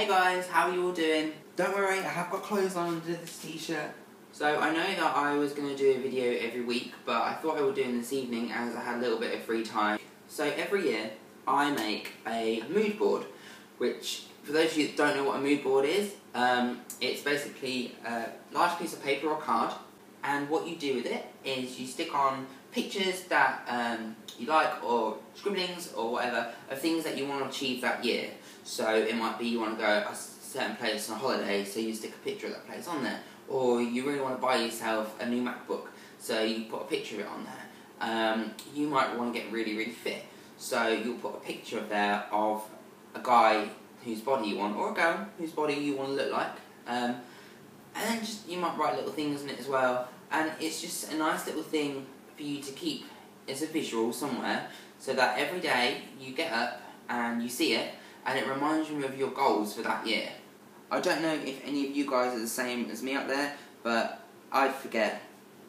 Hey guys, how are you all doing? Don't worry, I have got clothes on under this t-shirt. So I know that I was going to do a video every week, but I thought I would do it this evening as I had a little bit of free time. So every year, I make a mood board, which, for those of you that don't know what a mood board is, it's basically a large piece of paper or card, and what you do with it is you stick on pictures that you like, or scribblings, or whatever, of things that you want to achieve that year. So it might be you want to go a certain place on a holiday, so you stick a picture of that place on there. Or you really want to buy yourself a new MacBook, so you put a picture of it on there. You might want to get really, really fit, so you'll put a picture of a guy whose body you want, or a girl whose body you want to look like. And then you might write little things in it as well, and it's just a nice little thing for you to keep as a visual somewhere, so that every day you get up and you see it, and it reminds you of your goals for that year. I don't know if any of you guys are the same as me up there, but I forget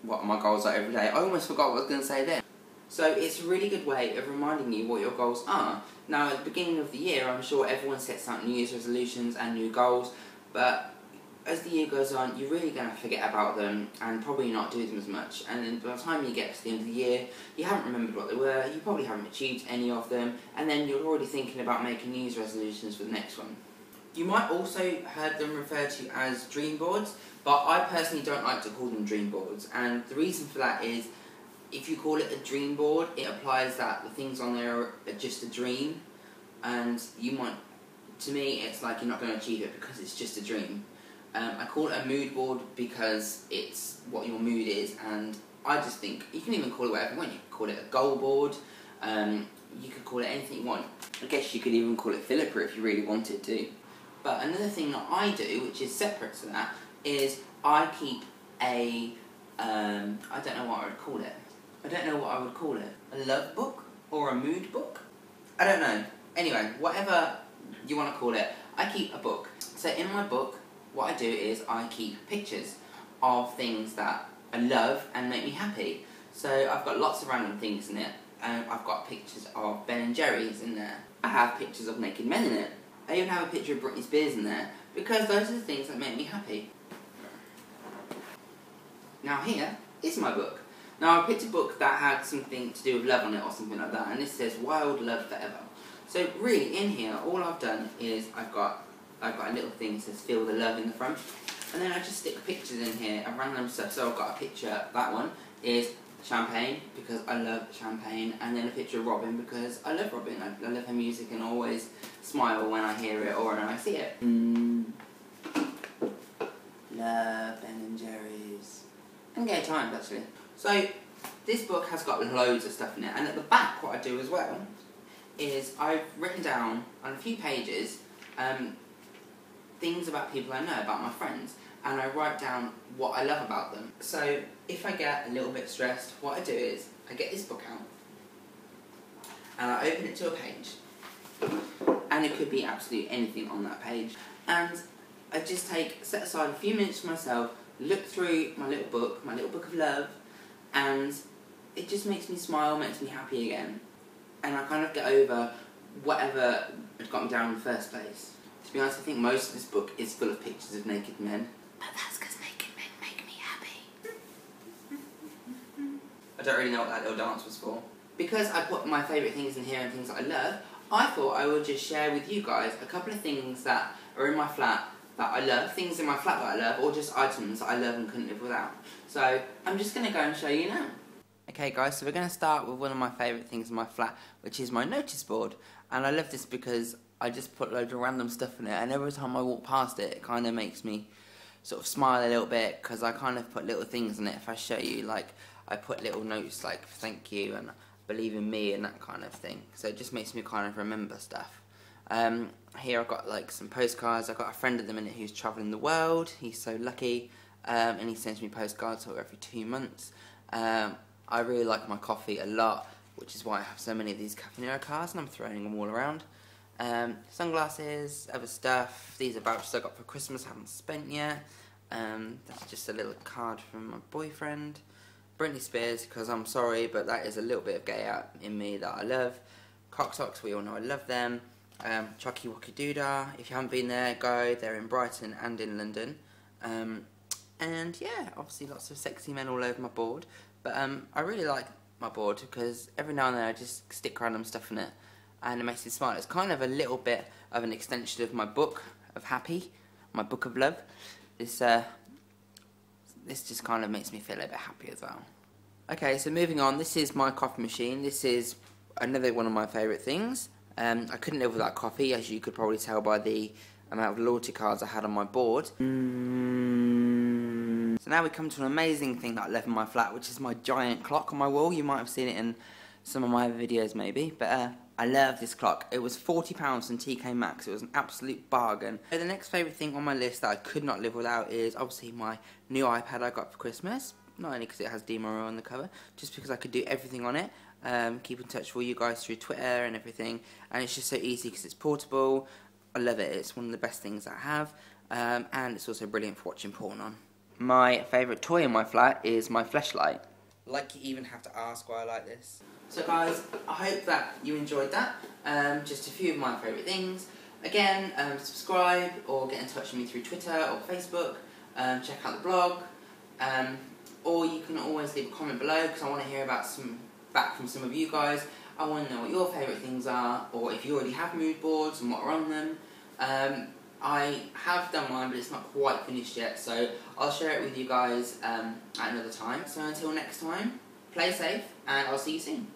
what my goals are every day. I almost forgot what I was going to say then. So it's a really good way of reminding you what your goals are. Now at the beginning of the year, I'm sure everyone sets out New Year's resolutions and new goals, but as the year goes on, you're really going to forget about them and probably not do them as much. And then by the time you get to the end of the year, you haven't remembered what they were, you probably haven't achieved any of them, and then you're already thinking about making New Year's resolutions for the next one. You might also heard them referred to as dream boards, but I personally don't like to call them dream boards, and the reason for that is, if you call it a dream board, it implies that the things on there are just a dream, and you might, to me, it's like you're not going to achieve it because it's just a dream. I call it a mood board because it's what your mood is, and I just think you can even call it whatever you want. You could call it a goal board, you could call it anything you want. I guess you could even call it Philippa if you really wanted to. But another thing that I do, which is separate to that, is I keep a, I don't know what I would call it. I don't know what I would call it. A love book? Or a mood book? I don't know. Anyway, whatever you want to call it, I keep a book. So in my book, what I do is I keep pictures of things that I love and make me happy. So I've got lots of random things in it. I've got pictures of Ben and Jerry's in there. I have pictures of naked men in it. I even have a picture of Britney Spears in there, because those are the things that make me happy. Now here is my book. Now I picked a book that had something to do with love on it or something like that, and this says Wild Love Forever. So really in here, all I've done is I've got a little thing that says Feel the Love in the front, and then I just stick pictures in here of random stuff. So I've got a picture, that one is champagne, because I love champagne, and then a picture of Robin, because I love Robin. I love her music and always smile when I hear it or when I see it. Love Ben and Jerry's. And Gay Times, actually. So this book has got loads of stuff in it, and at the back what I do as well is I've written down on a few pages things about people I know, about my friends, and I write down what I love about them. So if I get a little bit stressed, what I do is I get this book out and I open it to a page, and it could be absolutely anything on that page, and I just set aside a few minutes for myself, look through my little book of love, and it just makes me smile, makes me happy again, and I kind of get over whatever had got me down in the first place. To be honest, I think most of this book is full of pictures of naked men. But that's because naked men make me happy. I don't really know what that little dance was for. Because I put my favourite things in here and things that I love, I thought I would just share with you guys a couple of things that are in my flat that I love, things in my flat that I love, or just items that I love and couldn't live without. So I'm just going to go and show you now. Okay guys, so we're going to start with one of my favourite things in my flat, which is my notice board. And I love this because I just put loads of random stuff in it, and every time I walk past it, it kind of makes me sort of smile a little bit, because I kind of put little things in it. If I show you, like, I put little notes like thank you and believe in me and that kind of thing. So it just makes me kind of remember stuff. Here I've got like some postcards. I've got a friend at the minute who's travelling the world. He's so lucky, and he sends me postcards every 2 months. I really like my coffee a lot, which is why I have so many of these Cafanero cards, and I'm throwing them all around. Sunglasses, other stuff. These are vouchers I got for Christmas, I haven't spent yet. That's just a little card from my boyfriend. Britney Spears, because I'm sorry, but that is a little bit of gay out in me that I love. Cock socks, we all know I love them. Chucky Wacky Doodah. If you haven't been there, go. They're in Brighton and in London. And yeah, obviously lots of sexy men all over my board. But I really like my board because every now and then I just stick random stuff in it and it makes me smile. It's kind of a little bit of an extension of my book of happy, my book of love. This just kind of makes me feel a bit happy as well. Okay, so moving on, this is my coffee machine. This is another one of my favourite things. I couldn't live without coffee, as you could probably tell by the amount of loyalty cards I had on my board. So now we come to an amazing thing that I left in my flat, which is my giant clock on my wall. You might have seen it in some of my other videos maybe, but I love this clock. It was £40 from TK Maxx. It was an absolute bargain. So the next favourite thing on my list that I could not live without is obviously my new iPad I got for Christmas. Not only because it has DMRO on the cover, just because I could do everything on it. Keep in touch with you guys through Twitter and everything, and it's just so easy because it's portable. I love it. It's one of the best things I have, and it's also brilliant for watching porn on. My favourite toy in my flat is my fleshlight. Like you even have to ask why I like this. So guys, I hope that you enjoyed that. Just a few of my favourite things. Again, subscribe or get in touch with me through Twitter or Facebook. Check out the blog. Or you can always leave a comment below because I want to hear back from some of you guys. I want to know what your favourite things are, or if you already have mood boards and what are on them. I have done mine, but it's not quite finished yet, so I'll share it with you guys at another time. So until next time, play safe, and I'll see you soon.